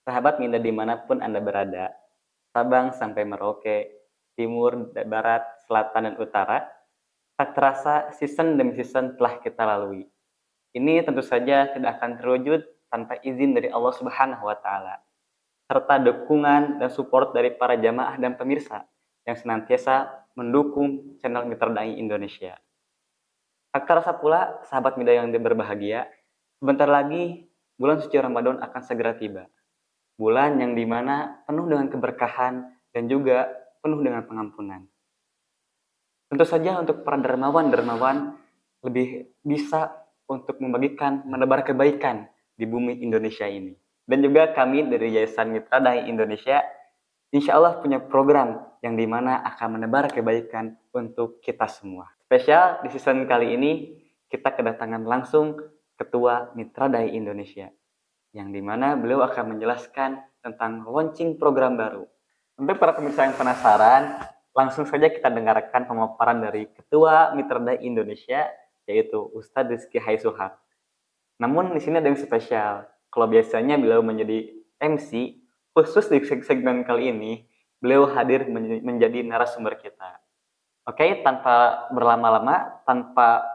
Sahabat Minda dimanapun Anda berada, Sabang sampai Merauke, Timur, Barat, Selatan, dan Utara, tak terasa season demi season telah kita lalui. Ini tentu saja tidak akan terwujud tanpa izin dari Allah Subhanahu wa Ta'ala, serta dukungan dan support dari para jamaah dan pemirsa yang senantiasa mendukung channel Mitra Dai Indonesia. Tak terasa pula, sahabat Mida yang berbahagia, sebentar lagi bulan suci Ramadan akan segera tiba. Bulan yang dimana penuh dengan keberkahan dan juga penuh dengan pengampunan. Tentu saja untuk para dermawan lebih bisa untuk membagikan, menebar kebaikan di bumi Indonesia ini. Dan juga kami dari Yayasan Mitra Dai Indonesia, insya Allah punya program yang dimana akan menebar kebaikan untuk kita semua. Spesial di season kali ini, kita kedatangan langsung Ketua Mitra Dai Indonesia, yang dimana beliau akan menjelaskan tentang launching program baru. Untuk para pemirsa yang penasaran, langsung saja kita dengarkan pemaparan dari Ketua Mitra Dai Indonesia, yaitu Ustadz Rizky Haisuhak. Namun di sini ada yang spesial. Kalau biasanya beliau menjadi MC, khusus di segmen kali ini, beliau hadir menjadi narasumber kita. Oke, tanpa berlama-lama, tanpa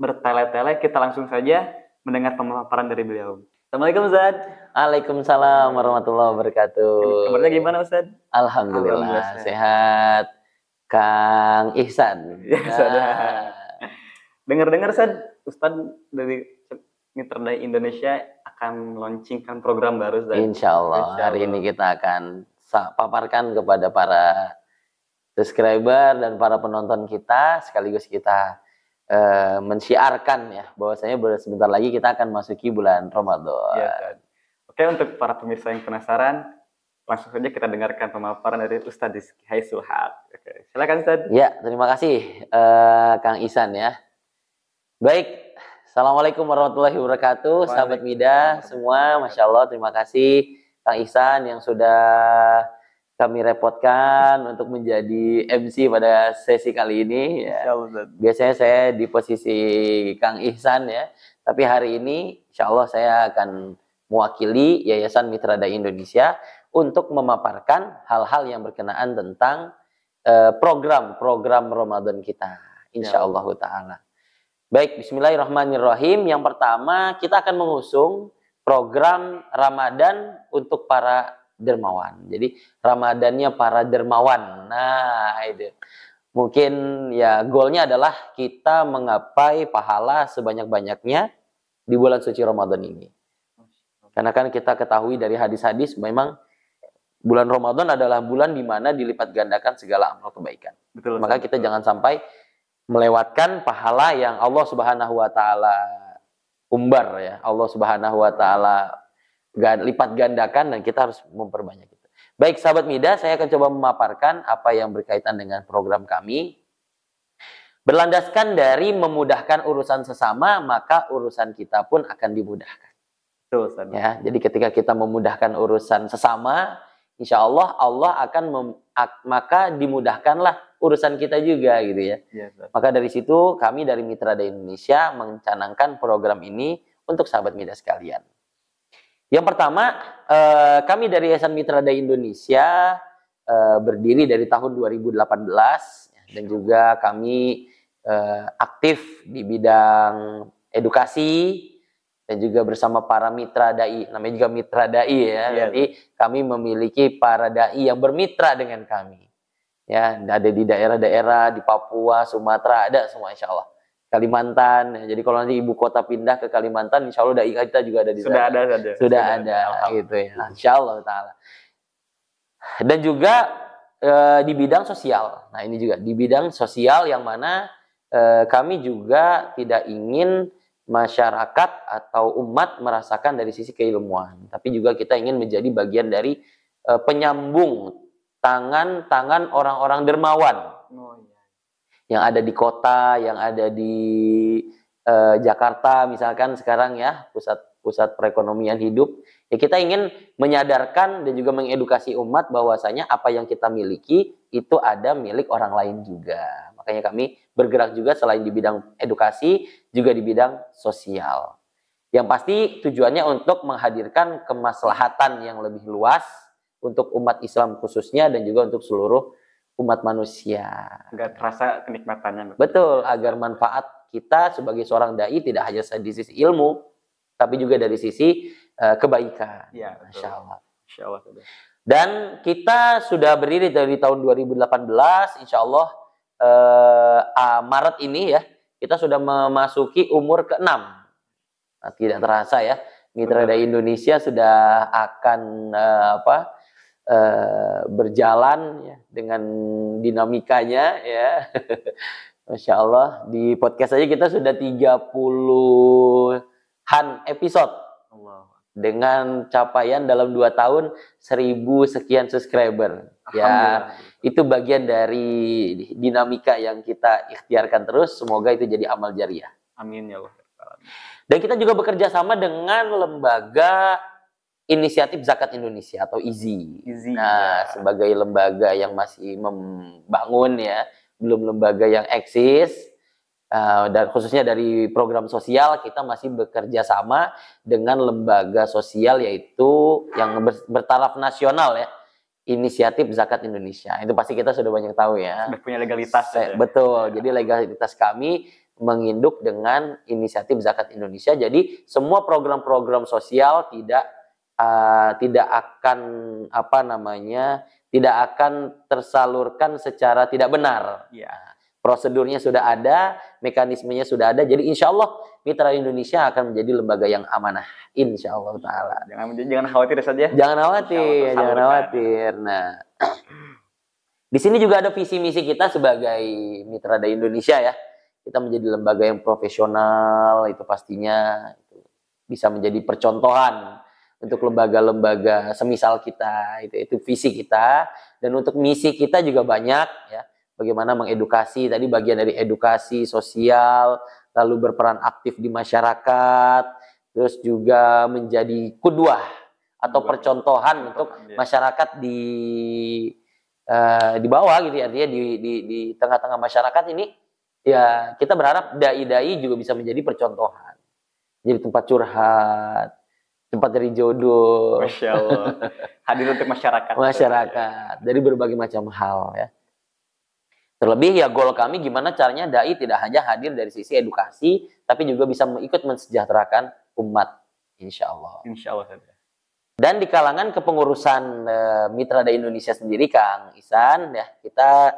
bertele-tele, kita langsung saja mendengar pemaparan dari beliau. Assalamualaikum Ustaz. Waalaikumsalam warahmatullahi wabarakatuh. Kabarnya gimana Ustaz? Alhamdulillah sehat. Kang Ihsan. Ya, sudah. Dengar-dengar Ustaz dari Mitra Dai Indonesia akan launchingkan program baru Ustaz. Insya Allah hari ini kita akan paparkan kepada para subscriber dan para penonton kita, sekaligus kita mensiarkan ya bahwasanya sebentar lagi kita akan masuki bulan Ramadan. Ya, oke, untuk para pemirsa yang penasaran, langsung saja kita dengarkan pemaparan dari Ustadz Rizky Haisuhak. Oke, silakan Ustadz. Ya, terima kasih Kang Ihsan ya. Baik, assalamualaikum warahmatullahi wabarakatuh, sahabat Mida semua, masya Allah, terima kasih Kang Ihsan yang sudah kami repotkan untuk menjadi MC pada sesi kali ini. Ya. Biasanya saya di posisi Kang Ihsan ya, tapi hari ini insya Allah saya akan mewakili Yayasan Mitra Dai Indonesia untuk memaparkan hal-hal yang berkenaan tentang program Ramadan kita, insya Allah Ta'ala. Baik, bismillahirrahmanirrahim. Yang pertama kita akan mengusung program Ramadan untuk para dermawan. Jadi Ramadannya para dermawan. Nah, itu. Mungkin ya goalnya adalah kita menggapai pahala sebanyak-banyaknya di bulan suci Ramadan ini. Karena kan kita ketahui dari hadis-hadis memang bulan Ramadan adalah bulan di mana dilipat gandakan segala amal kebaikan. Betul, maka kita jangan sampai melewatkan pahala yang Allah Subhanahu wa taala umbar ya. Allah Subhanahu wa taala lipat gandakan dan kita harus memperbanyak itu. Baik sahabat Mida, saya akan coba memaparkan apa yang berkaitan dengan program kami. Berlandaskan dari memudahkan urusan sesama, maka urusan kita pun akan dimudahkan. Betul, ya, jadi ketika kita memudahkan urusan sesama, insya Allah Allah akan maka dimudahkanlah urusan kita juga gitu ya. Maka dari situ kami dari Mitra Dai Indonesia mencanangkan program ini untuk sahabat Mida sekalian. Yang pertama, kami dari Yayasan Mitra Dai Indonesia berdiri dari tahun 2018 dan juga kami aktif di bidang edukasi dan juga bersama para mitra dai, namanya juga Mitra Dai ya. Jadi kami memiliki para dai yang bermitra dengan kami. Ya, ada di daerah-daerah di Papua, Sumatera, ada semua insya Allah. Kalimantan, jadi kalau nanti ibu kota pindah ke Kalimantan, insya Allah dai kita juga ada di sana. Sudah ada, gitu ya, insya Allah Ta'ala. Dan juga di bidang sosial. Nah ini juga di bidang sosial yang mana kami juga tidak ingin masyarakat atau umat merasakan dari sisi keilmuan, tapi juga kita ingin menjadi bagian dari penyambung tangan orang-orang dermawan. Yang ada di kota, yang ada di Jakarta misalkan sekarang ya, pusat perekonomian hidup. Ya kita ingin menyadarkan dan juga mengedukasi umat bahwasanya apa yang kita miliki itu ada milik orang lain juga. Makanya kami bergerak juga selain di bidang edukasi, juga di bidang sosial. Yang pasti tujuannya untuk menghadirkan kemaslahatan yang lebih luas untuk umat Islam khususnya dan juga untuk seluruh umat manusia. Agar terasa kenikmatannya. Betul, agar manfaat kita sebagai seorang dai tidak hanya dari sisi ilmu, tapi juga dari sisi kebaikan. Ya, Masya Allah. Insya Allah. Dan kita sudah berdiri dari tahun 2018, insya Allah Maret ini ya, kita sudah memasuki umur ke-6. Nah, tidak terasa ya, Mitra Dai Indonesia sudah akan berjalan ya, dengan dinamikanya ya. Masya Allah, di podcast aja kita sudah 30-an episode. Dengan capaian dalam 2 tahun 1.000 sekian subscriber. Ya, itu bagian dari dinamika yang kita ikhtiarkan terus. Semoga itu jadi amal jariah. Amin ya Allah. Dan kita juga bekerja sama dengan lembaga Inisiatif Zakat Indonesia atau IZI. Nah, sebagai lembaga yang masih membangun ya, belum lembaga yang eksis. Dan khususnya dari program sosial kita masih bekerja sama dengan lembaga sosial yaitu yang bertaraf nasional ya, Inisiatif Zakat Indonesia. Itu pasti kita sudah banyak tahu ya. Sudah punya legalitas. Betul. Jadi legalitas kami menginduk dengan Inisiatif Zakat Indonesia. Jadi semua program-program sosial tidak akan tidak akan tersalurkan secara tidak benar. Ya. Prosedurnya sudah ada, mekanismenya sudah ada. Jadi insya Allah Mitra Indonesia akan menjadi lembaga yang amanah. Insya Allah Ta'ala. Jangan khawatir saja. Jangan khawatir. Nah, di sini juga ada visi misi kita sebagai Mitra Dai Indonesia ya. Kita menjadi lembaga yang profesional, itu pastinya bisa menjadi percontohan untuk lembaga-lembaga semisal kita. Itu visi kita. Dan untuk misi kita juga banyak ya. Bagaimana mengedukasi, tadi bagian dari edukasi sosial, lalu berperan aktif di masyarakat, terus juga menjadi qudwah atau percontohan untuk masyarakat di bawah gitu ya, artinya di tengah-tengah masyarakat ini ya kita berharap dai-dai juga bisa menjadi percontohan, jadi tempat curhat, tempat dari jodoh. Masya Allah. Hadir untuk masyarakat. Dari berbagai macam hal ya. Terlebih ya goal kami gimana caranya dai tidak hanya hadir dari sisi edukasi, tapi juga bisa ikut mensejahterakan umat, insya Allah. Insya Allah. Dan di kalangan kepengurusan Mitra Dai Indonesia sendiri, Kang Ihsan, ya kita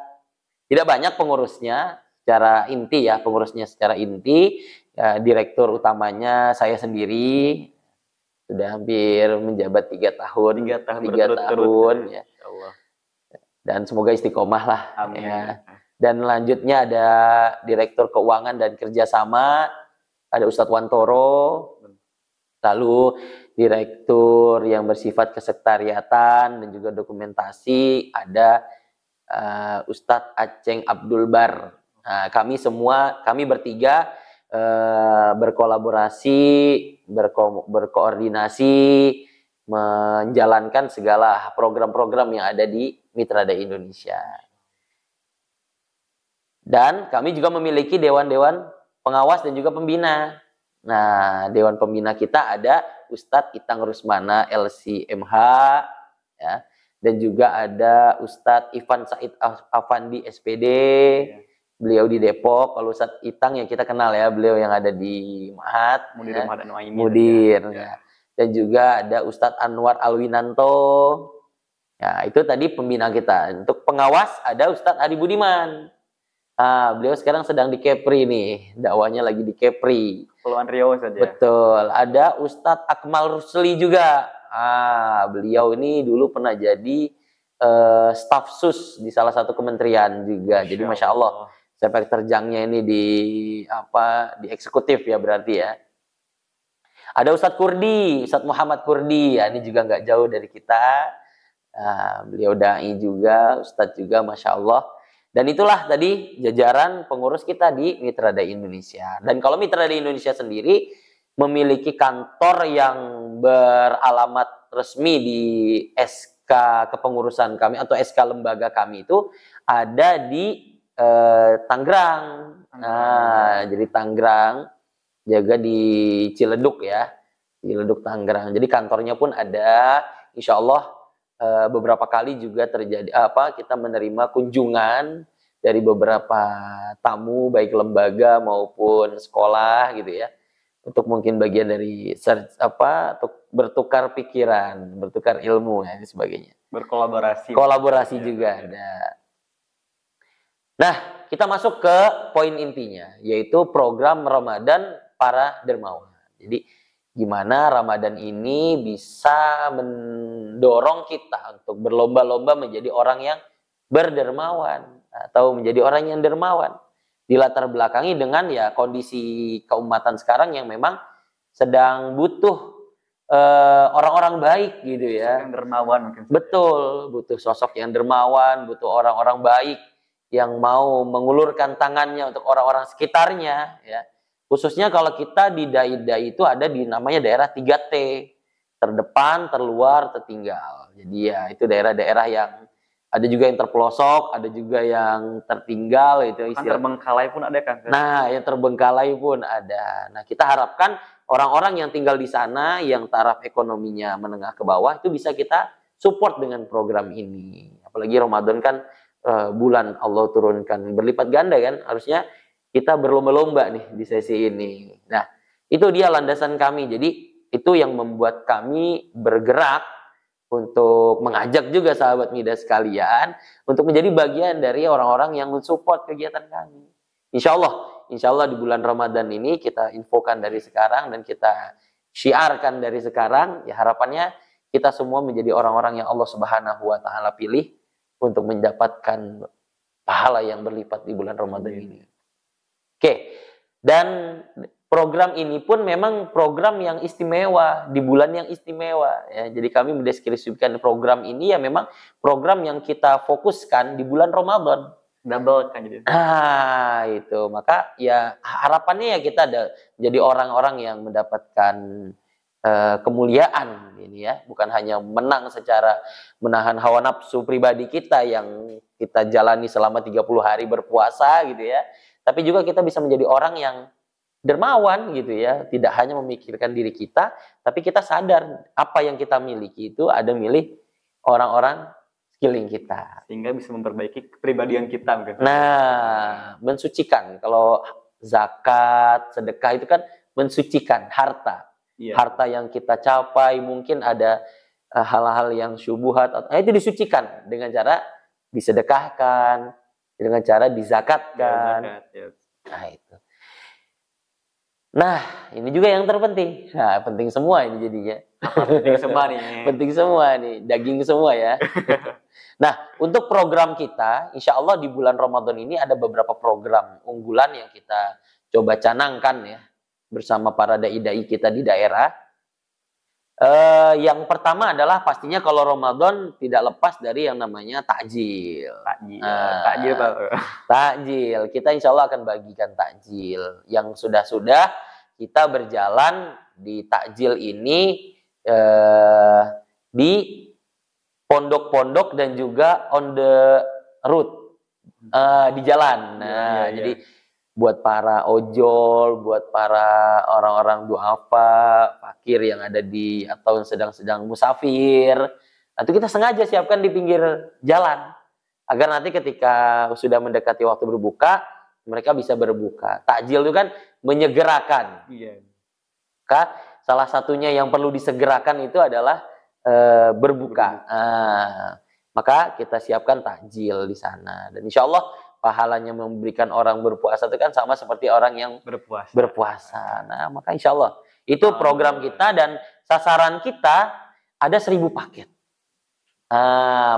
tidak banyak pengurusnya secara inti ya, pengurusnya secara inti. Direktur utamanya saya sendiri, sudah hampir menjabat 3 tahun. 3 tahun ya. Dan semoga istiqomah lah. Amin. Ya. Dan lanjutnya ada Direktur Keuangan dan Kerjasama, ada Ustadz Wantoro. Lalu Direktur yang bersifat kesekretariatan dan juga dokumentasi, ada Ustadz Aceng Abdul Bar. Nah, kami bertiga berkolaborasi, berkoordinasi, menjalankan segala program-program yang ada di Mitra Dai Indonesia. Dan kami juga memiliki dewan-dewan pengawas dan juga pembina. Nah, dewan pembina kita ada Ustadz Itang Rusmana LCMH ya, dan juga ada Ustadz Ivan Said Afandi SPD. Beliau di Depok. Kalau Ustadz Itang yang kita kenal ya, beliau yang ada di Mahat, Mudir ya. Dan juga ada Ustadz Anwar Alwinanto. Ya, itu tadi pembina kita. Untuk pengawas ada Ustadz Ari Budiman. Beliau sekarang sedang di Kepri nih. Dakwahnya lagi di Kepri. Pulauan Riau saja. Betul. Ada Ustadz Akmal Rusli juga. Beliau ini dulu pernah jadi staf sus di salah satu kementerian juga. Jadi Masya Allah. Sepak terjangnya ini di eksekutif ya berarti ya. Ada Ustadz Kurdi, Ustadz Muhammad Kurdi, ya, ini juga nggak jauh dari kita. Beliau dai juga, Ustadz juga, Masya Allah. Dan itulah tadi jajaran pengurus kita di Mitra Dai Indonesia. Dan kalau Mitra Dai Indonesia sendiri memiliki kantor yang beralamat resmi di SK kepengurusan kami atau SK lembaga kami itu ada di Tangerang. Jadi Tangerang. jaga di Ciledug ya, Ciledug Tangerang. Jadi kantornya pun ada. Insya Allah beberapa kali juga terjadi kita menerima kunjungan dari beberapa tamu baik lembaga maupun sekolah gitu ya, untuk mungkin bagian dari untuk bertukar pikiran, bertukar ilmu ya dan sebagainya. Kolaborasi juga ada. Nah, kita masuk ke poin intinya, yaitu program Ramadan para dermawan. Jadi gimana Ramadan ini bisa mendorong kita untuk berlomba-lomba menjadi orang yang berdermawan atau menjadi orang yang dermawan, dilatar belakangi dengan ya kondisi keumatan sekarang yang memang sedang butuh orang-orang baik gitu ya. Yang dermawan mungkin. Betul, butuh sosok yang dermawan, butuh orang-orang baik yang mau mengulurkan tangannya untuk orang-orang sekitarnya ya. Khususnya kalau kita di dai-dai itu ada di namanya daerah 3T. Terdepan, terluar, tertinggal. Jadi ya itu daerah-daerah yang ada juga yang terpelosok, ada juga yang tertinggal itu istilah. Terbengkalai pun ada kan? Nah, yang terbengkalai pun ada. Nah, kita harapkan orang-orang yang tinggal di sana yang taraf ekonominya menengah ke bawah itu bisa kita support dengan program ini. Apalagi Ramadan kan bulan Allah turunkan berlipat ganda kan, harusnya kita berlomba-lomba nih di sesi ini. Nah, itu dia landasan kami. Jadi itu yang membuat kami bergerak untuk mengajak juga sahabat Midas sekalian untuk menjadi bagian dari orang-orang yang mensupport kegiatan kami. Insya Allah di bulan Ramadan ini kita infokan dari sekarang dan kita syiarkan dari sekarang. Ya harapannya kita semua menjadi orang-orang yang Allah Subhanahu wa Ta'ala pilih untuk mendapatkan pahala yang berlipat di bulan Ramadan ini. Oke, dan program ini pun memang program yang istimewa di bulan yang istimewa ya. Jadi kami mendeskripsikan program ini ya memang program yang kita fokuskan di bulan Ramadan. Double kan gitu. Itu. Maka ya harapannya ya kita ada jadi orang-orang yang mendapatkan kemuliaan ini ya, bukan hanya menang secara menahan hawa nafsu pribadi kita yang kita jalani selama 30 hari berpuasa gitu ya. Tapi juga kita bisa menjadi orang yang dermawan gitu ya, tidak hanya memikirkan diri kita, tapi kita sadar apa yang kita miliki itu ada milik orang-orang sekeliling kita. Sehingga bisa memperbaiki kepribadian kita mungkin. Nah, mensucikan. Kalau zakat, sedekah itu kan mensucikan harta. Iya. Harta yang kita capai mungkin ada hal-hal yang syubhat, itu disucikan dengan cara disedekahkan, dengan cara dizakatkan. Ya. Nah itu. Nah ini juga yang terpenting. Nah penting semua ini jadinya. Penting semua nih. Penting semua nih, daging semua ya. Nah untuk program kita, insya Allah di bulan Ramadan ini ada beberapa program unggulan yang kita coba canangkan ya bersama para dai-dai kita di daerah. Yang pertama adalah pastinya kalau Ramadan tidak lepas dari yang namanya takjil. Takjil. Kita insya Allah akan bagikan takjil. Yang sudah-sudah kita berjalan di takjil ini di pondok-pondok dan juga on the route di jalan. Jadi buat para ojol, buat para orang-orang duafa, fakir yang ada di atau sedang musafir, itu kita sengaja siapkan di pinggir jalan agar nanti ketika sudah mendekati waktu berbuka mereka bisa berbuka. Takjil itu kan menyegerakan. Iya. Maka salah satunya yang perlu disegerakan itu adalah berbuka. Maka kita siapkan takjil di sana dan insya Allah pahalanya memberikan orang berpuasa itu kan sama seperti orang yang berpuasa. Nah, maka insya Allah itu program kita dan sasaran kita ada 1000 paket.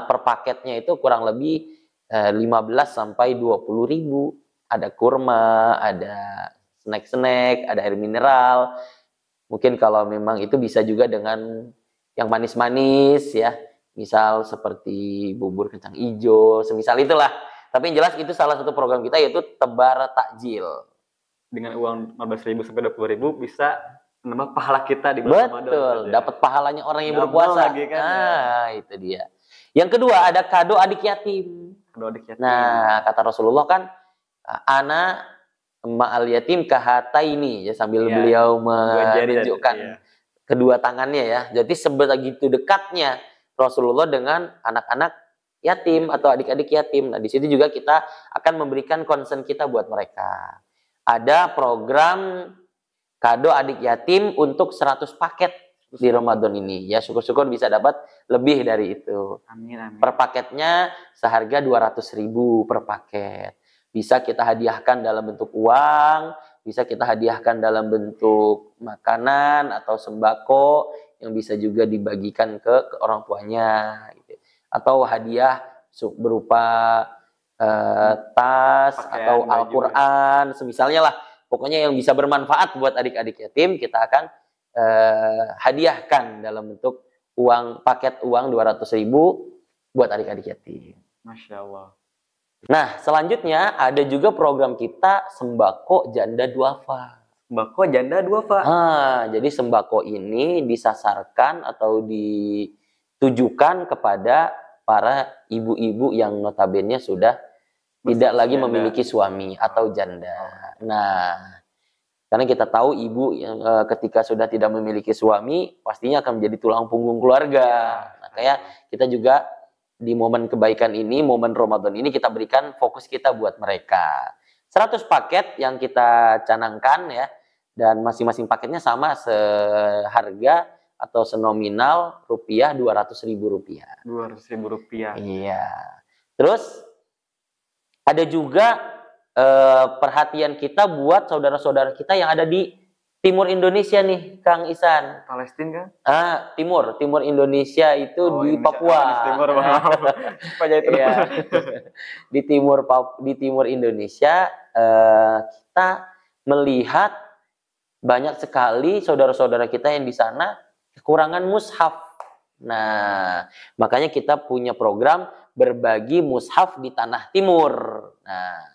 Per paketnya itu kurang lebih 15 sampai 20 ribu. Ada kurma, ada snack-snack, ada air mineral. Mungkin kalau memang itu bisa juga dengan yang manis-manis ya. Misal seperti bubur kacang hijau, semisal itulah. Tapi yang jelas itu salah satu program kita yaitu tebar takjil. Dengan uang 15.000 sampai 20.000 bisa menambah pahala kita di bulan Ramadan. Betul, dapat pahalanya orang yang berpuasa. Lagi kan, itu dia. Yang kedua ada kado adik yatim. Kado adik yatim. Nah, kata Rasulullah kan, ana ma'al yatim kahataini ya, sambil Iya, beliau dua jari dan- menunjukkan iya. kedua tangannya ya. Jadi sebegitu dekatnya Rasulullah dengan anak-anak yatim atau adik-adik yatim. Nah, di situ juga kita akan memberikan concern kita buat mereka. Ada program kado adik yatim untuk 100 paket di Ramadan ini. Ya, syukur-syukur bisa dapat lebih dari itu. Amin, amin. Per paketnya seharga 200.000 per paket. Bisa kita hadiahkan dalam bentuk uang, bisa kita hadiahkan dalam bentuk makanan atau sembako yang bisa juga dibagikan ke orang tuanya gitu. Atau hadiah berupa tas Pakaian, atau baju. Al-Qur'an semisalnya lah. Pokoknya yang bisa bermanfaat buat adik-adik yatim kita akan hadiahkan dalam bentuk paket uang 200.000 buat adik-adik yatim. Masya Allah. Nah, selanjutnya ada juga program kita sembako janda duafa. Sembako janda duafa. Jadi sembako ini disasarkan atau ditujukan kepada para ibu-ibu yang notabene sudah tidak lagi janda. memiliki suami atau janda. Nah, karena kita tahu ibu yang ketika sudah tidak memiliki suami pastinya akan menjadi tulang punggung keluarga. Nah, kayak kita juga di momen kebaikan ini, momen Ramadan ini kita berikan fokus kita buat mereka. 100 paket yang kita canangkan ya, dan masing-masing paketnya sama seharga atau senominal rupiah 200.000 rupiah. 200.000 rupiah. Iya. Terus ada juga perhatian kita buat saudara-saudara kita yang ada di Timur Indonesia nih, Kang Isan. Palestina kan? Timur Indonesia itu di Indonesia. Papua. Timur, itu. Iya. Di Timur Indonesia kita melihat banyak sekali saudara-saudara kita yang di sana kekurangan mushaf. Nah, makanya kita punya program berbagi mushaf di Tanah Timur. Nah,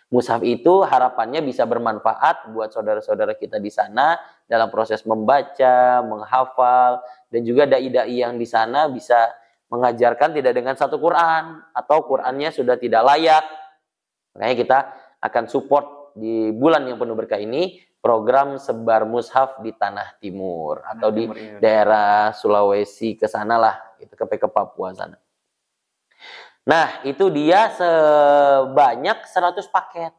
mushaf itu harapannya bisa bermanfaat buat saudara-saudara kita di sana dalam proses membaca, menghafal, dan juga dai-dai yang di sana bisa mengajarkan tidak dengan satu Quran atau Qurannya sudah tidak layak. Makanya kita akan support di bulan yang penuh berkah ini program sebar mushaf di Tanah Timur atau di daerah Sulawesi ke sana lah, gitu, ke Papua sana. Nah, itu dia sebanyak 100 paket.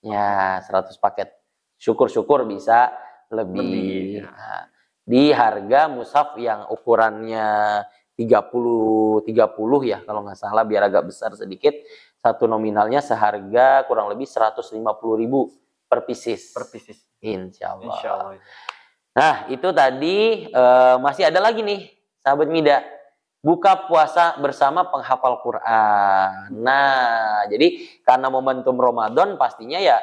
Ya, 100 paket. Syukur-syukur bisa lebih. Nah, di harga mushaf yang ukurannya 30 ya kalau nggak salah, biar agak besar sedikit. Satu nominalnya seharga kurang lebih 150.000 per pieces. Insya Allah. Nah, itu tadi masih ada lagi nih, sahabat Mida. Buka puasa bersama penghafal Quran. Nah, jadi karena momentum Ramadan pastinya ya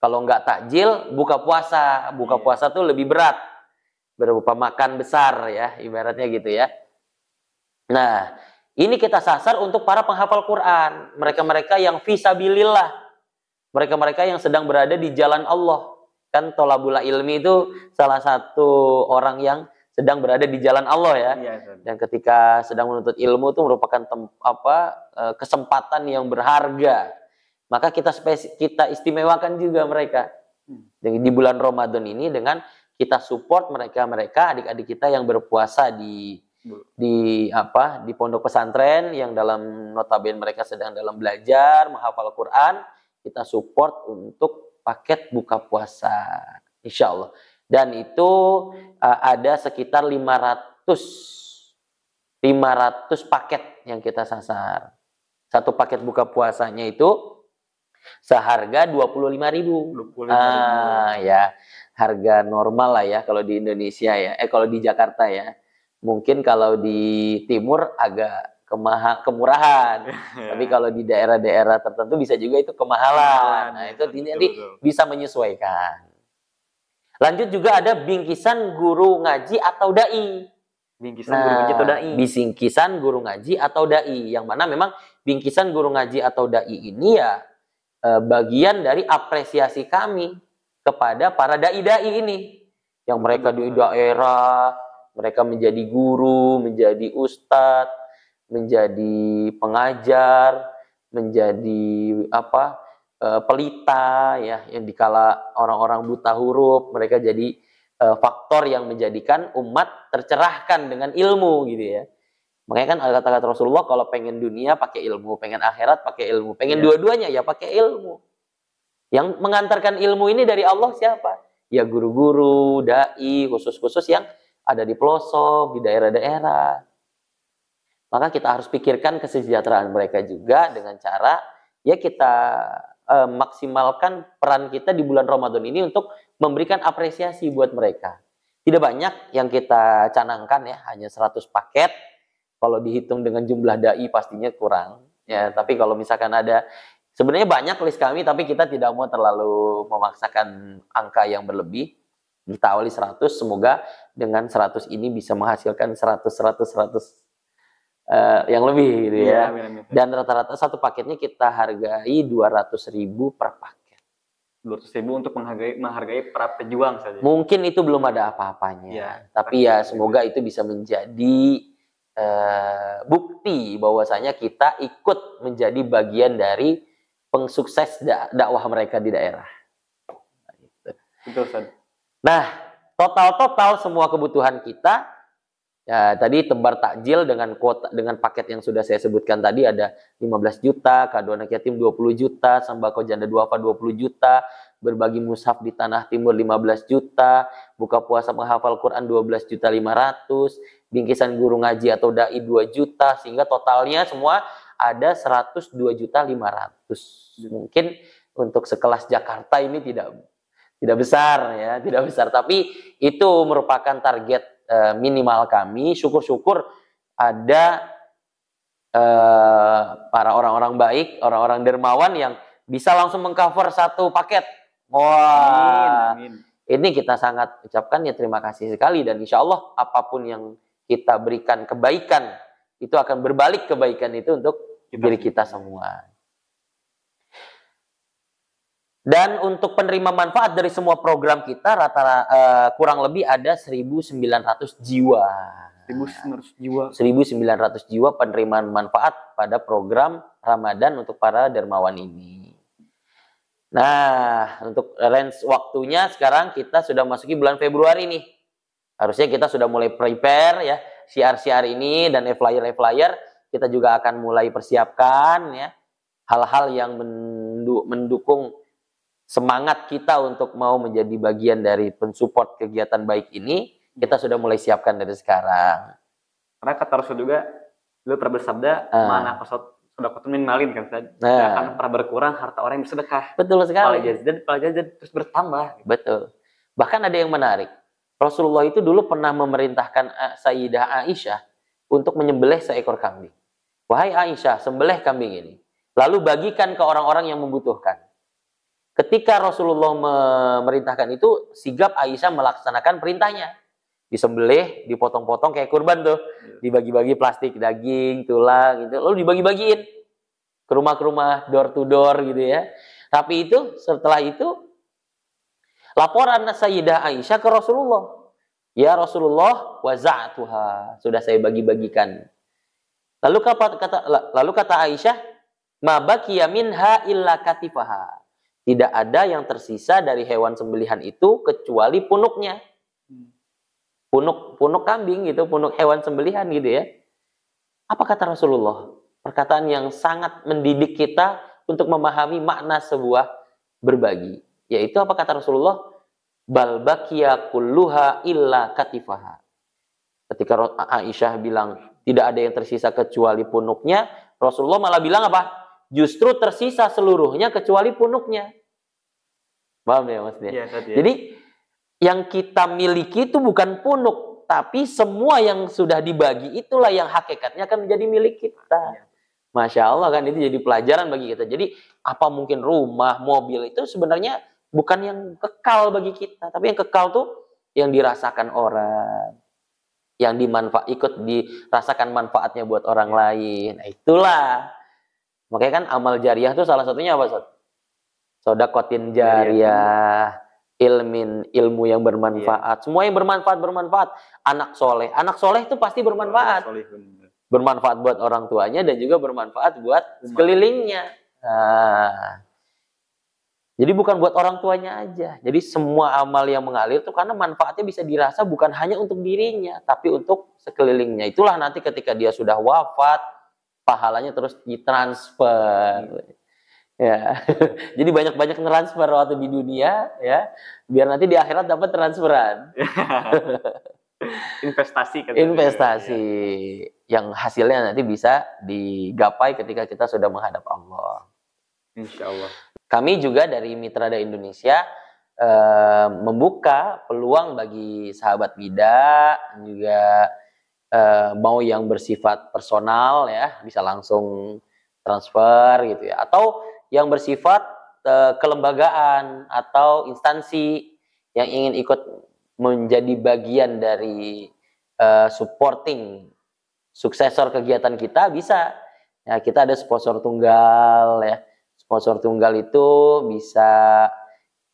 kalau nggak takjil, buka puasa. Buka puasa tuh lebih berat. Berupa makan besar ya, ibaratnya gitu ya. Nah, ini kita sasar untuk para penghafal Quran. Mereka-mereka yang fisabilillah. Mereka-mereka yang sedang berada di jalan Allah. Kan tolabul ilmi itu salah satu orang yang sedang berada di jalan Allah ya. Dan ketika sedang menuntut ilmu itu merupakan kesempatan yang berharga. Maka kita istimewakan juga mereka. Jadi di bulan Ramadan ini dengan kita support mereka adik-adik kita yang berpuasa di pondok pesantren yang dalam notabene mereka sedang dalam belajar menghafal Quran, kita support untuk paket buka puasa, insya Allah. Dan itu ada sekitar 500 paket yang kita sasar. Satu paket buka puasanya itu seharga 25.000. Ya, harga normal lah ya kalau di Indonesia ya. Kalau di Jakarta ya. Mungkin kalau di timur agak kemurahan. Tapi kalau di daerah-daerah tertentu bisa juga itu kemahalan. Nah, itu nanti bisa menyesuaikan. Lanjut juga ada bingkisan guru ngaji atau dai. Bingkisan guru ngaji atau dai. Yang mana memang bingkisan guru ngaji atau dai ini ya bagian dari apresiasi kami kepada para dai-dai ini. Yang mereka di daerah, mereka menjadi guru, menjadi ustadz, menjadi pengajar, menjadi pelita ya, yang dikala orang-orang buta huruf, mereka jadi faktor yang menjadikan umat tercerahkan dengan ilmu gitu ya. Makanya kan ada kata-kata Rasulullah, kalau pengen dunia pakai ilmu, pengen akhirat pakai ilmu, pengen dua-duanya ya pakai ilmu. Yang mengantarkan ilmu ini dari Allah siapa? Ya guru-guru, dai, khusus-khusus yang ada di pelosok, di daerah-daerah. Maka kita harus pikirkan kesejahteraan mereka juga dengan cara ya kita maksimalkan peran kita di bulan Ramadan ini untuk memberikan apresiasi buat mereka. Tidak banyak yang kita canangkan ya, hanya 100 paket. Kalau dihitung dengan jumlah dai pastinya kurang. Ya, tapi kalau misalkan ada, sebenarnya banyak list kami, tapi kita tidak mau terlalu memaksakan angka yang berlebih. Kita awali 100, semoga dengan 100 ini bisa menghasilkan 100 yang lebih gitu ya. Dan rata-rata satu paketnya kita hargai 200.000 per paket. 200.000 untuk menghargai para pejuang saja. Mungkin itu belum ada apa-apanya. Ya, tapi ya semoga itu bisa menjadi bukti bahwasanya kita ikut menjadi bagian dari pengsukses dakwah mereka di daerah. Betul, Ustaz. Nah, total semua kebutuhan kita ya, tadi tebar takjil dengan kuota, dengan paket yang sudah saya sebutkan tadi ada 15 juta, kado anak yatim 20 juta, sembako janda duafa 20 juta, berbagi mushaf di Tanah Timur 15 juta, buka puasa menghafal Quran 12.500.000, bingkisan guru ngaji atau dai 2 juta, sehingga totalnya semua ada 102.500.000. Mungkin untuk sekelas Jakarta ini tidak besar ya, tidak besar, tapi itu merupakan target minimal kami. Syukur-syukur ada para orang-orang baik, orang-orang dermawan yang bisa langsung mengcover satu paket. Wah, amin. Ini kita sangat ucapkan ya terima kasih sekali, dan insya Allah apapun yang kita berikan kebaikan itu akan berbalik kebaikan itu untuk diri kita semua. Dan untuk penerima manfaat dari semua program kita rata-rata kurang lebih ada 1.900 jiwa. 1.900 jiwa penerimaan manfaat pada program Ramadan untuk para dermawan ini. Nah, untuk range waktunya sekarang kita sudah masuki bulan Februari nih. Harusnya kita sudah mulai prepare ya, syiar-syiar ini dan flyer-flyer kita juga akan mulai persiapkan ya. Hal-hal yang mendukung semangat kita untuk mau menjadi bagian dari pensupport kegiatan baik ini, kita sudah mulai siapkan dari sekarang. Karena kata Rasul juga, beliau pernah bersabda, mana sedekah min malin kan, akan pernah berkurang harta orang yang bersedekah. Betul sekali. Paling terus bertambah. Betul. Bahkan ada yang menarik. Rasulullah itu dulu pernah memerintahkan Sayyidah Aisyah untuk menyembelih seekor kambing. Wahai Aisyah, sembelih kambing ini. Lalu bagikan ke orang-orang yang membutuhkan. Ketika Rasulullah memerintahkan itu, sigap Aisyah melaksanakan perintahnya. Disembelih, dipotong-potong kayak kurban tuh. Dibagi-bagi plastik, daging, tulang gitu. Lalu dibagi-bagiin ke rumah-rumah, door to door gitu ya. Tapi itu, setelah itu, laporan Sayyidah Aisyah ke Rasulullah. Ya Rasulullah, waza'tuha. Sudah saya bagi-bagikan. Lalu kata Aisyah, ma baqiya minha illa katifaha. Tidak ada yang tersisa dari hewan sembelihan itu kecuali punuknya. Punuk kambing gitu, punuk hewan sembelihan gitu ya. Apa kata Rasulullah? Perkataan yang sangat mendidik kita untuk memahami makna sebuah berbagi. Yaitu apa kata Rasulullah? Bal baqiya kulluha illa katifaha. Ketika Aisyah bilang tidak ada yang tersisa kecuali punuknya, Rasulullah malah bilang apa? Justru tersisa seluruhnya kecuali punuknya. Paham ya maksudnya? Ya. Jadi yang kita miliki itu bukan punuk, tapi semua yang sudah dibagi itulah yang hakikatnya akan menjadi milik kita. Masya Allah kan, itu jadi pelajaran bagi kita. Jadi apa mungkin rumah, mobil itu sebenarnya bukan yang kekal bagi kita, tapi yang kekal tuh yang dirasakan orang, yang ikut dirasakan manfaatnya buat orang lain. Nah, itulah. Makanya kan amal jariah itu salah satunya apa, Sob? Sodakotin jariah, ilmu yang bermanfaat. Semua yang bermanfaat. Anak soleh itu pasti bermanfaat. Bermanfaat buat orang tuanya dan juga bermanfaat buat sekelilingnya. Nah, Jadi bukan buat orang tuanya aja. Jadi semua amal yang mengalir itu karena manfaatnya bisa dirasa bukan hanya untuk dirinya, tapi untuk sekelilingnya. Itulah nanti ketika dia sudah wafat, pahalanya terus ditransfer. Ya. Jadi banyak-banyak transfer waktu di dunia ya, biar nanti di akhirat dapat transferan. Investasi kan. Investasi yang hasilnya nanti bisa digapai ketika kita sudah menghadap Allah. Insya Allah. Kami juga dari Mitra Dai Indonesia membuka peluang bagi sahabat Mida juga mau yang bersifat personal ya, bisa langsung transfer gitu ya, atau yang bersifat kelembagaan atau instansi yang ingin ikut menjadi bagian dari supporting suksesor kegiatan kita bisa. Ya, kita ada sponsor tunggal ya. Sponsor tunggal itu bisa,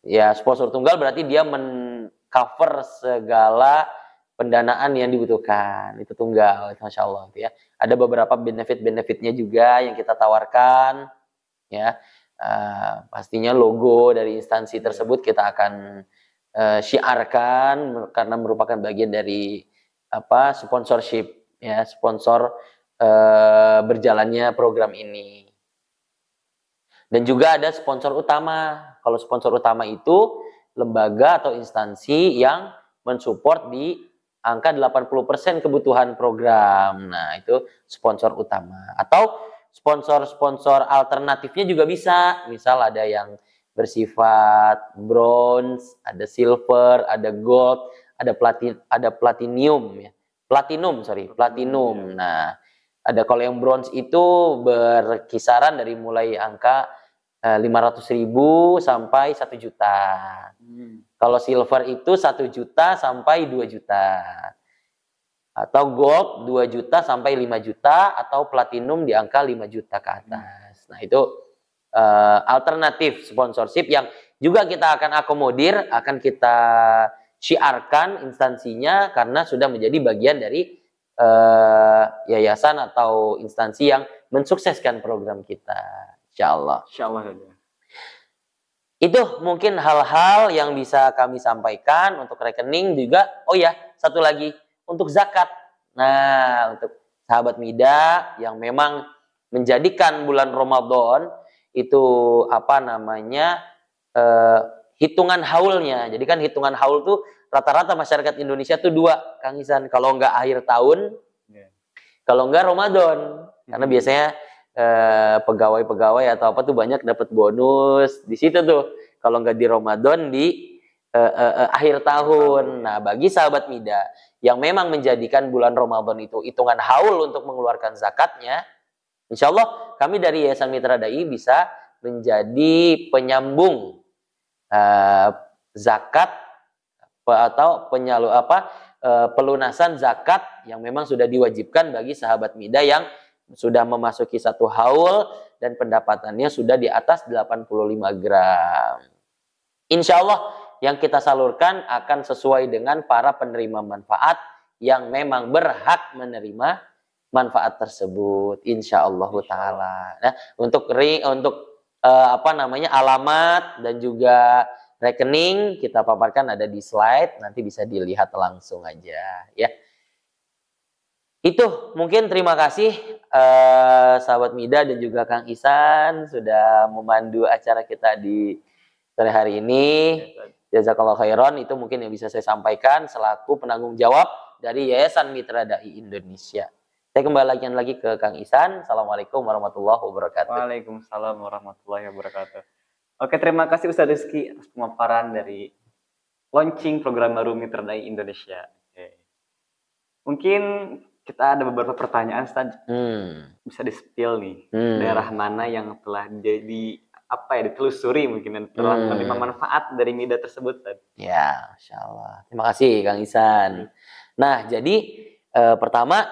ya sponsor tunggal berarti dia men-cover segala pendanaan yang dibutuhkan. Itu tunggal, Masya Allah. Ya. Ada beberapa benefit-benefitnya juga yang kita tawarkan. Ya, pastinya logo dari instansi tersebut kita akan syiarkan karena merupakan bagian dari sponsorship, ya sponsor berjalannya program ini. Dan juga ada sponsor utama. Kalau sponsor utama itu lembaga atau instansi yang mensupport di angka 80% kebutuhan program. Nah, itu sponsor utama. Atau sponsor-sponsor alternatifnya juga bisa. Misal ada yang bersifat bronze, ada silver, ada gold, ada platinum ya. Platinum. Nah, ada kalau yang bronze itu berkisaran dari mulai angka 500.000 sampai 1 juta. Kalau silver itu 1 juta sampai 2 juta. Atau gold 2 juta sampai 5 juta. Atau platinum di angka 5 juta ke atas. Nah itu alternatif sponsorship yang juga kita akan akomodir, akan kita syiarkan instansinya karena sudah menjadi bagian dari yayasan atau instansi yang mensukseskan program kita. Insyaallah. Itu mungkin hal-hal yang bisa kami sampaikan untuk rekening juga. Oh ya, satu lagi untuk zakat. Nah, untuk sahabat Mida yang memang menjadikan bulan Ramadan itu hitungan haulnya. Jadi kan hitungan haul tuh rata-rata masyarakat Indonesia tuh 2, Kang Ihsan. Kalau enggak akhir tahun, kalau enggak Ramadan. Karena biasanya pegawai-pegawai atau apa tuh banyak dapat bonus di situ tuh. Kalau enggak di Ramadan di akhir tahun. Nah, bagi sahabat Mida yang memang menjadikan bulan Ramadan itu hitungan haul untuk mengeluarkan zakatnya, insya Allah kami dari Yayasan Mitra Dai bisa menjadi penyambung zakat atau pelunasan zakat yang memang sudah diwajibkan bagi sahabat Mida yang sudah memasuki 1 haul dan pendapatannya sudah di atas 85 gram. Insya Allah yang kita salurkan akan sesuai dengan para penerima manfaat yang memang berhak menerima manfaat tersebut. Insya Allah taala. Nah, untuk alamat dan juga rekening kita paparkan ada di slide, nanti bisa dilihat langsung aja ya. Itu mungkin terima kasih sahabat Mida dan juga Kang Ihsan sudah memandu acara kita di sore hari ini. Jazakallahu khairan, itu mungkin yang bisa saya sampaikan selaku penanggung jawab dari Yayasan Mitra Dai Indonesia. Saya kembalikan lagi ke Kang Ihsan. Assalamualaikum warahmatullahi wabarakatuh. Waalaikumsalam warahmatullahi wabarakatuh. Oke, terima kasih Ustaz Rizky atas pemaparan dari launching program baru Mitra Dai Indonesia. Oke. Mungkin kita ada beberapa pertanyaan, Ustaz. Bisa di-spill nih. Daerah mana yang telah ditelusuri mungkin dan telah menerima manfaat dari Mida tersebut, Ustaz? Ya, insyaallah. Terima kasih Kang Ihsan. Nah, jadi pertama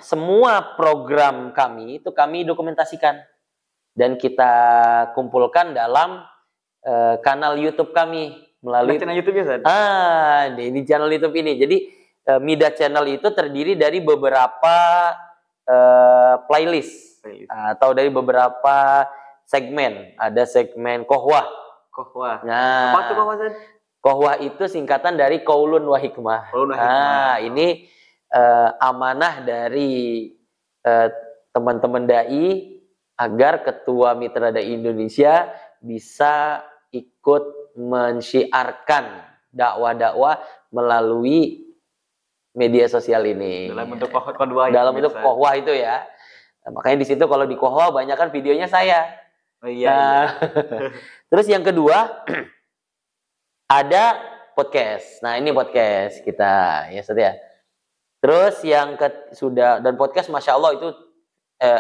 semua program kami itu kami dokumentasikan dan kita kumpulkan dalam kanal YouTube kami melalui channel YouTube ya, Ustaz? Di channel YouTube ini. Jadi Mida Channel itu terdiri dari beberapa playlist atau dari beberapa segmen. Ada segmen kohwah Kohwah. Nah, Apa tuh Kohwah? Kohwah itu singkatan dari Qaulun wa Hikmah. Nah, ini amanah dari teman-teman dai agar Ketua Mitra Dai Indonesia bisa ikut mensyiarkan dakwah-dakwah melalui media sosial ini. Dalam bentuk kohwah. Dalam bentuk kohwah itu ya. Nah, makanya di situ kalau di kohwah banyak kan videonya saya. Oh iya. Terus yang kedua ada podcast. Nah, ini podcast kita ya Ustaz ya. Terus yang dan podcast Masya Allah itu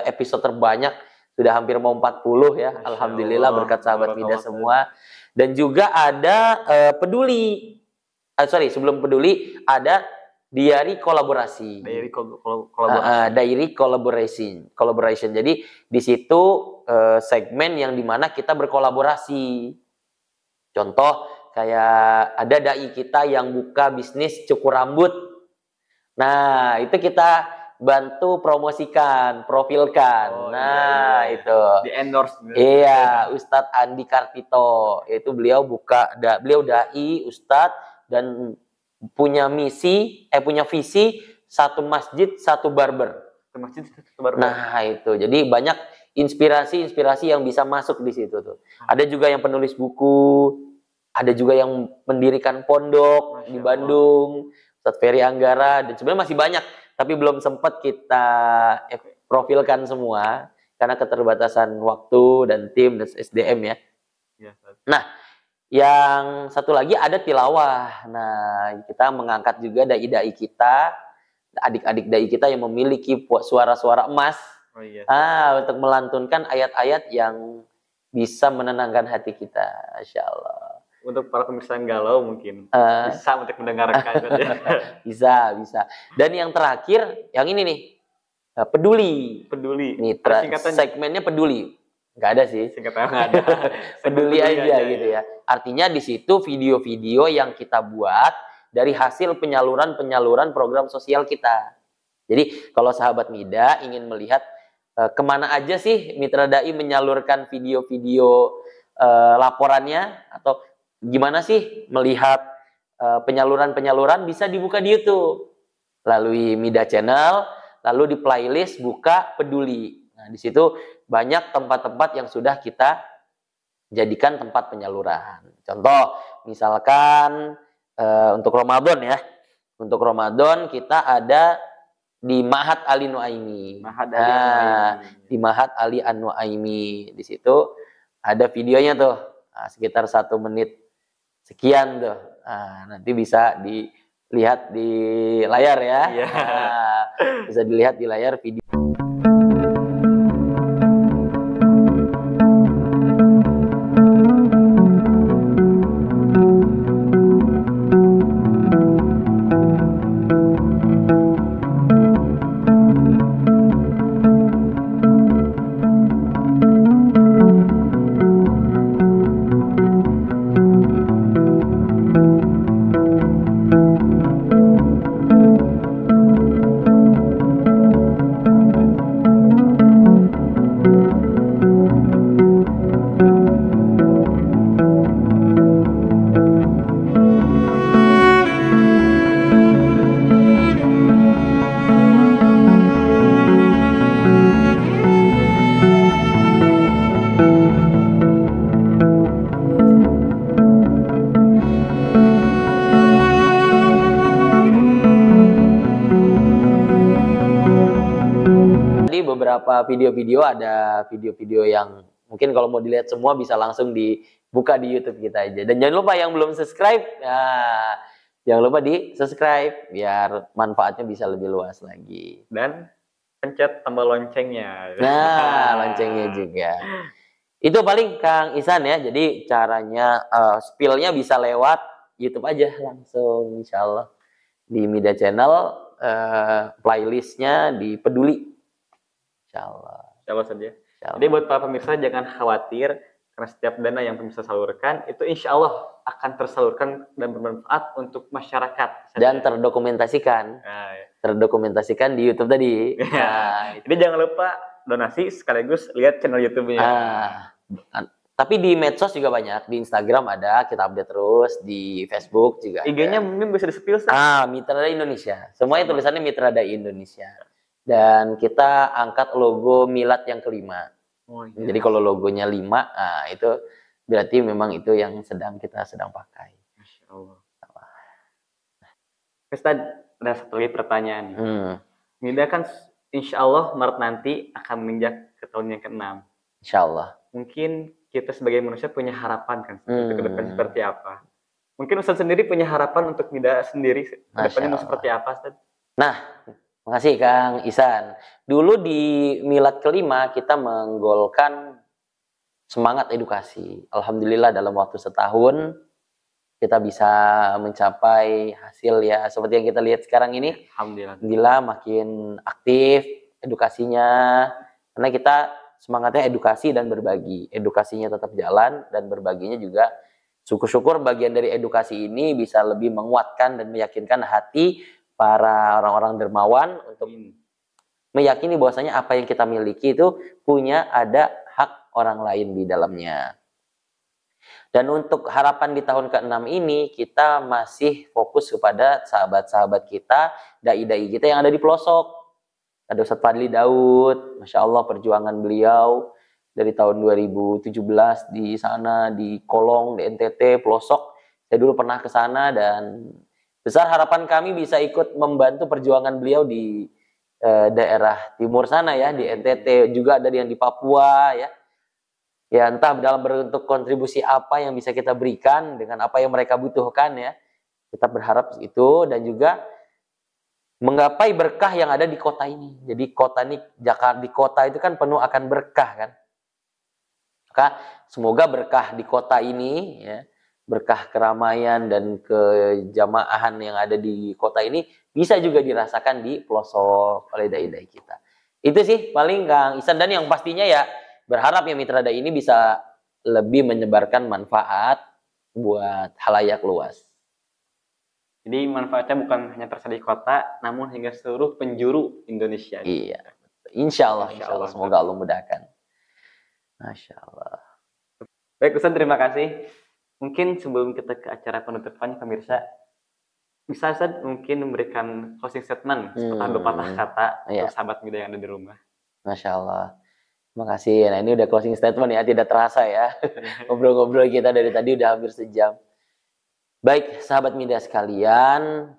episode terbanyak, sudah hampir mau 40 ya. Masya Alhamdulillah Allah, berkat sahabat Mida semua. Dan juga ada peduli. Sebelum peduli ada diary kolaborasi. Diary collaboration. Jadi di situ segmen yang dimana kita berkolaborasi. Contoh kayak ada dai kita yang buka bisnis cukur rambut. Nah, itu kita bantu promosikan, profilkan. Iya. Itu di endorse. Iya, Ustadz Andi Kartito. Itu beliau beliau dai, Ustadz, dan punya visi satu masjid, satu barber. Nah, itu. Jadi banyak inspirasi yang bisa masuk di situ tuh. Ada juga yang penulis buku, ada juga yang mendirikan pondok di Bandung, Ustadz Ferry Anggara, dan sebenarnya masih banyak, tapi belum sempat kita profilkan semua karena keterbatasan waktu dan tim dan SDM ya. Nah, yang satu lagi ada tilawah. Nah, kita mengangkat juga dai-dai kita, adik-adik dai kita yang memiliki suara-suara emas, untuk melantunkan ayat-ayat yang bisa menenangkan hati kita, Masya Allah. Untuk para pemirsa yang galau mungkin bisa untuk mendengarkan. bisa. Dan yang terakhir, yang ini nih, peduli. Nih, segmennya peduli. Nggak ada sih. Singkatnya nggak ada. peduli aja gitu ya. Artinya di situ video-video yang kita buat dari hasil penyaluran program sosial kita. Jadi kalau sahabat Mida ingin melihat kemana aja sih Mitra Dai menyalurkan video-video laporannya, atau gimana sih melihat penyaluran bisa dibuka di YouTube melalui Mida Channel, lalu di playlist buka peduli. Nah, di situ banyak tempat-tempat yang sudah kita jadikan tempat penyaluran. Contoh, misalkan untuk Ramadan ya. Untuk Ramadan kita ada di Ma'had Ali Nuaimi. Di Ma'had Ali An-Nuaimi. Di situ ada videonya tuh. Nah, sekitar 1 menit sekian tuh. Nah, nanti bisa dilihat di layar ya. Bisa dilihat di layar video. Beberapa video-video, ada video-video yang mungkin kalau mau dilihat semua bisa langsung dibuka di YouTube kita aja. Dan jangan lupa yang belum subscribe, jangan lupa di subscribe biar manfaatnya bisa lebih luas lagi. Dan pencet tombol loncengnya. Nah, loncengnya juga. Itu paling Kang Ihsan ya. Jadi caranya spill-nya bisa lewat YouTube aja langsung, insya Allah di Mida Channel, playlistnya di Peduli. Insya Allah saja. Jadi buat para pemirsa jangan khawatir, karena setiap dana yang pemirsa salurkan itu insya Allah akan tersalurkan dan bermanfaat untuk masyarakat. Dan terdokumentasikan. Terdokumentasikan di YouTube tadi. Jadi jangan lupa donasi sekaligus lihat channel YouTube-nya. Tapi di medsos juga banyak, di Instagram ada, kita update terus, di Facebook juga ada. IG-nya mungkin bisa di-spill, Ustaz? Mitra Dai Indonesia. Semuanya tulisannya Mitra Dai Indonesia. Dan kita angkat logo milad yang kelima. Oh, iya. Jadi kalau logonya 5, itu berarti memang itu yang kita sedang pakai. Masya Allah. Ustaz, ada satu lagi pertanyaan. Mida kan insya Allah Maret nanti akan menginjak ke tahun yang ke-6. Insya Allah. Mungkin kita sebagai manusia punya harapan kan untuk ke depan seperti apa. Mungkin Ustaz sendiri punya harapan untuk Mida sendiri ke depannya mau seperti apa, Ustaz? Nah, makasih Kang Isan. Dulu di milad kelima kita menggolkan semangat edukasi. Alhamdulillah dalam waktu setahun kita bisa mencapai hasil ya seperti yang kita lihat sekarang ini. Alhamdulillah makin aktif edukasinya karena kita semangatnya edukasi dan berbagi. Edukasinya tetap jalan dan berbaginya juga syukur-syukur bagian dari edukasi ini bisa lebih menguatkan dan meyakinkan hati para orang-orang dermawan untuk meyakini bahwasanya apa yang kita miliki itu punya ada hak orang lain di dalamnya. Dan untuk harapan di tahun ke-6 ini kita masih fokus kepada sahabat-sahabat kita, dai-dai kita yang ada di pelosok. Ada Ustadz Fadli Daud, Masya Allah perjuangan beliau dari tahun 2017 di sana, di Kolong, di NTT, pelosok. Saya dulu pernah ke sana dan besar harapan kami bisa ikut membantu perjuangan beliau di daerah timur sana ya, di NTT. Juga ada yang di Papua ya. Ya entah dalam bentuk kontribusi apa yang bisa kita berikan dengan apa yang mereka butuhkan ya. Kita berharap itu dan juga menggapai berkah yang ada di kota ini. Jadi kota ini, Jakarta di kota itu kan penuh akan berkah kan. Maka semoga berkah di kota ini ya, berkah keramaian dan kejamaahan yang ada di kota ini bisa juga dirasakan di pelosok oleh dai-dai kita. Itu sih paling Kang Isan, dan yang pastinya ya berharap ya Mitra Dai ini bisa lebih menyebarkan manfaat buat halayak luas. Jadi manfaatnya bukan hanya terasa di kota, namun hingga seluruh penjuru Indonesia. Iya, insya Allah. Semoga Allah mudahkan. Masya Allah. Baik Ustaz, terima kasih. Mungkin sebelum kita ke acara penutupan, pemirsa, bisa Ustaz mungkin memberikan closing statement sepatah dua patah kata untuk sahabat Mida yang ada di rumah. Masya Allah. Terima kasih. Nah ini udah closing statement ya, tidak terasa ya. Ngobrol-ngobrol kita dari tadi udah hampir sejam. Baik, sahabat Mida sekalian,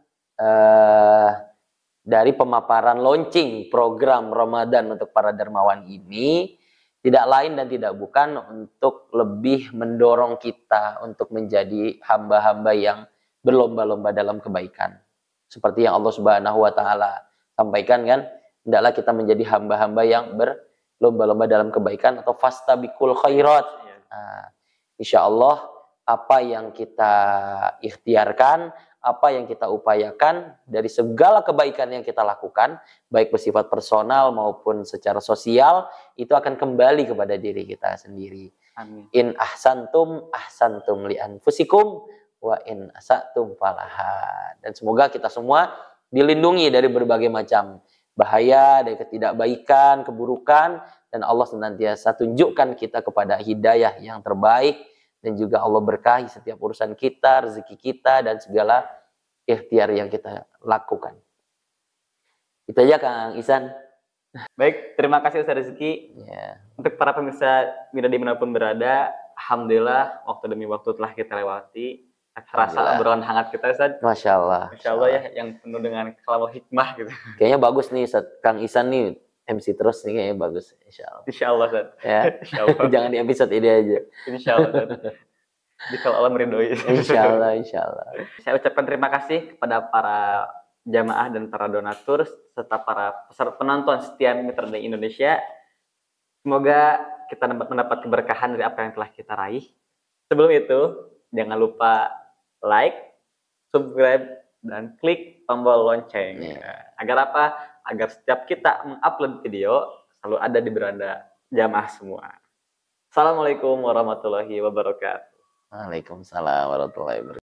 dari pemaparan launching program Ramadan untuk para dermawan ini, tidak lain dan tidak bukan untuk lebih mendorong kita untuk menjadi hamba-hamba yang berlomba-lomba dalam kebaikan. Seperti yang Allah Subhanahu wa Ta'ala sampaikan kan, hendaklah kita menjadi hamba-hamba yang berlomba-lomba dalam kebaikan atau fastabiqul khairat. Insya Allah apa yang kita ikhtiarkan, apa yang kita upayakan dari segala kebaikan yang kita lakukan, baik bersifat personal maupun secara sosial, itu akan kembali kepada diri kita sendiri. Amin. In ahsantum li anfusikum wa in asatum falaha. Dan semoga kita semua dilindungi dari berbagai macam bahaya, dari ketidakbaikan, keburukan, dan Allah senantiasa tunjukkan kita kepada hidayah yang terbaik. Dan juga Allah berkahi setiap urusan kita, rezeki kita, dan segala ikhtiar yang kita lakukan. Itu aja Kang Isan. Baik, terima kasih Ustaz Rizky. Untuk para pemirsa Mida dimanapun berada, Alhamdulillah waktu demi waktu telah kita lewati. Terasa obrolan hangat kita Ustaz. Masya Allah. Masya Allah ya, yang penuh dengan kalamul hikmah gitu. Kayaknya bagus nih Kang Isan nih. MC terus nih kayaknya bagus, insya Allah. Insya Allah, Ustaz. Ya. Insya Allah. Jangan di episode ini aja. Insya Allah, Ustaz. Jadi kalau Allah meridhoi. Insya Allah, insya Allah. Saya ucapkan terima kasih kepada para jamaah dan para donatur serta para peserta penonton setia Mitra Dai Indonesia. Semoga kita mendapat keberkahan dari apa yang telah kita raih. Sebelum itu, jangan lupa like, subscribe, dan klik tombol lonceng. Agar apa? Agar setiap kita mengupload video selalu ada di beranda jamaah semua. Assalamualaikum warahmatullahi wabarakatuh. Waalaikumsalam warahmatullahi wabarakatuh.